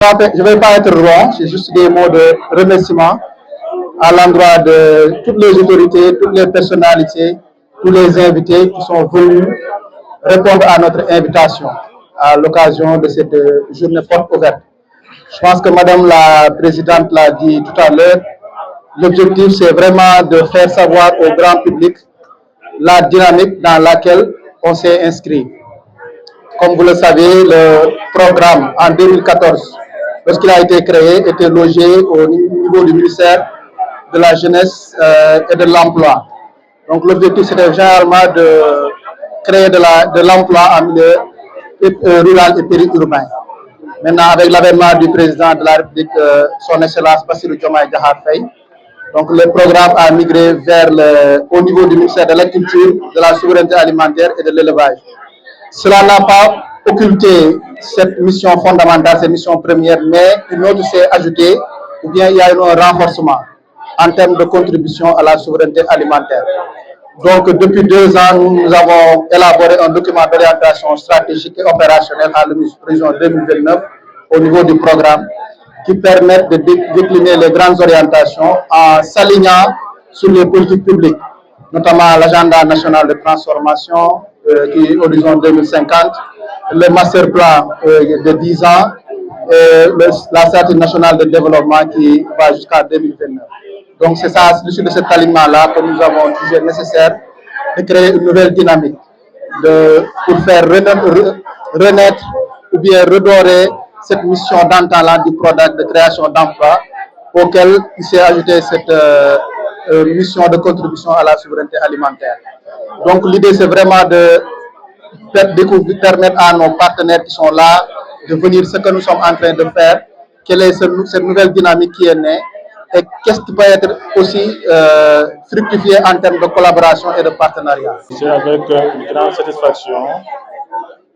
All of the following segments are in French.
Je ne vais pas être long, c'est juste des mots de remerciement à l'endroit de toutes les autorités, toutes les personnalités, tous les invités qui sont venus répondre à notre invitation à l'occasion de cette journée porte ouverte. Je pense que Madame la Présidente l'a dit tout à l'heure, l'objectif c'est vraiment de faire savoir au grand public la dynamique dans laquelle on s'est inscrit. Comme vous le savez, le programme en 2014, lorsqu'il a été créé, était logé au niveau du ministère de la Jeunesse et de l'Emploi. Donc l'objectif, c'était généralement de créer de l'emploi en milieu rural et périurbain. Maintenant, avec l'avènement du président de la République, son Excellence Bassirou Diomaye Diakhar Faye, donc le programme a migré au niveau du ministère de l'Agriculture, de la souveraineté alimentaire et de l'élevage. Cela n'a pas occulté cette mission fondamentale, cette mission première, mais une autre s'est ajoutée, ou bien il y a eu un renforcement en termes de contribution à la souveraineté alimentaire. Donc, depuis 2 ans, nous avons élaboré un document d'orientation stratégique et opérationnelle à l'horizon 2029 au niveau du programme qui permettent de décliner les grandes orientations en s'alignant sur les politiques publiques, notamment l'agenda national de transformation qui est horizon 2050, le master plan de 10 ans et la stratégie nationale de développement qui va jusqu'à 2029. Donc c'est ça, à l'issue de cet alignement-là que nous avons jugé nécessaire de créer une nouvelle dynamique pour faire renaître ou bien redorer cette mission d'antan du PRODAC de création d'emplois auquel il s'est ajouté cette mission de contribution à la souveraineté alimentaire. Donc l'idée c'est vraiment de permettre à nos partenaires qui sont là de venir ce que nous sommes en train de faire, quelle est cette nouvelle dynamique qui est née et qu'est-ce qui peut être aussi fructifié en termes de collaboration et de partenariat. C'est avec une grande satisfaction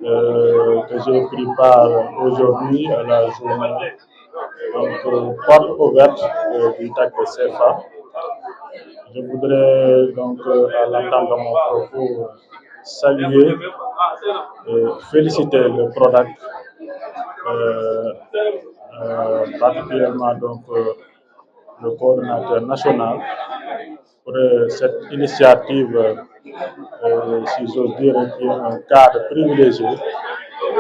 que j'ai pris part aujourd'hui à la journée porte ouverte du TAC de CFA. Je voudrais donc à l'entente de mon propos saluer et féliciter le PRODAC, particulièrement donc le coordonnateur national pour cette initiative, si j'ose dire, qui est un cadre privilégié,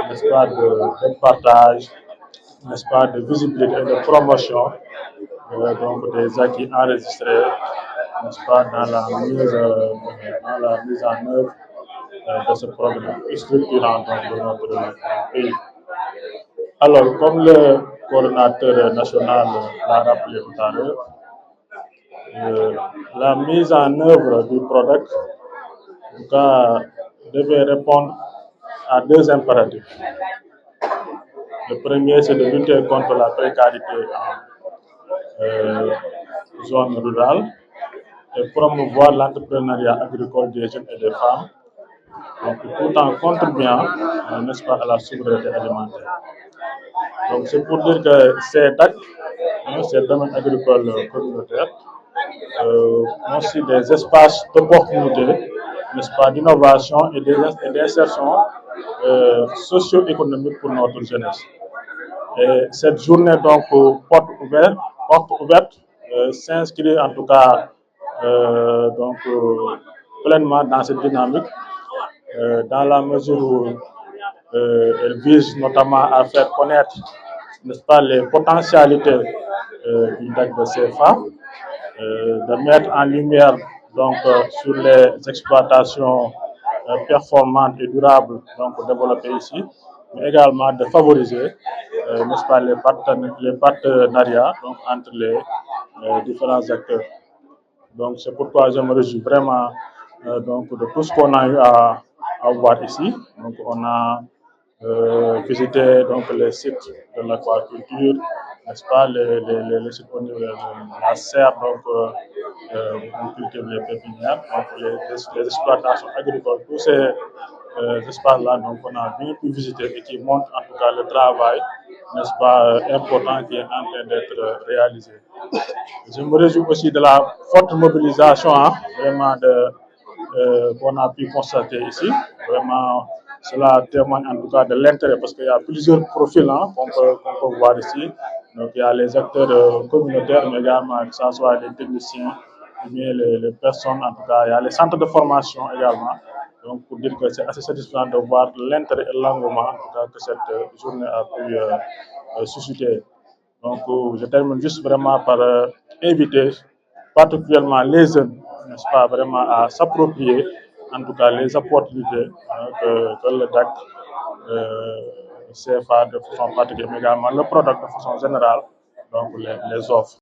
n'est-ce pas, de partage, n'est-ce pas, de visibilité et de promotion donc des acquis enregistrés, n'est-ce pas, dans la mise en œuvre de ce programme structurant de notre pays. Alors, comme le coordonnateur national l'a rappelé tout à l'heure, la mise en œuvre du PRODAC, en tout cas, devait répondre à 2 impératifs. Le premier, c'est de lutter contre la précarité en zone rurale et promouvoir l'entrepreneuriat agricole des jeunes et des femmes, donc, tout en contribuant, n'est-ce pas, à la souveraineté alimentaire. Donc, c'est pour dire que ces DAC, ces domaines agricoles communautaires, constituent des espaces d'opportunité, n'est-ce pas, d'innovation et d'insertion socio-économique pour notre jeunesse. Et cette journée, donc, porte ouverte s'inscrit en tout cas donc, pleinement dans cette dynamique, dans la mesure où elle vise notamment à faire connaître, n'est-ce pas, les potentialités du DAC de CFA, de mettre en lumière donc sur les exploitations performantes et durables donc développées ici, mais également de favoriser, n'est-ce pas, les partenariats donc, entre les différents acteurs. Donc c'est pourquoi je me réjouis vraiment donc de tout ce qu'on a eu à voir ici. Donc on a visité donc les sites de l'aquaculture, n'est-ce pas, les sites au niveau de la serre, donc on cultive les pépinières, donc les exploitations agricoles, tous ces espaces-là, donc on a bien pu visiter et qui montrent en tout cas le travail, n'est-ce pas, important qui est en train d'être réalisé. Je me réjouis aussi de la forte mobilisation, vraiment qu'on a pu constater ici. Vraiment, Cela témoigne en tout cas de l'intérêt parce qu'il y a plusieurs profils qu'on peut voir ici. Donc il y a les acteurs communautaires, mais également que ce soit les techniciens, ou bien les personnes, en tout cas, il y a les centres de formation également. Donc pour dire que c'est assez satisfaisant de voir l'intérêt et l'engouement en tout cas, que cette journée a pu susciter. Donc je termine juste vraiment par inviter particulièrement les jeunes, n'est-ce pas, vraiment à s'approprier en tout cas les opportunités que le DAC CFA de façon particulière, mais également le product de façon générale, donc les offres.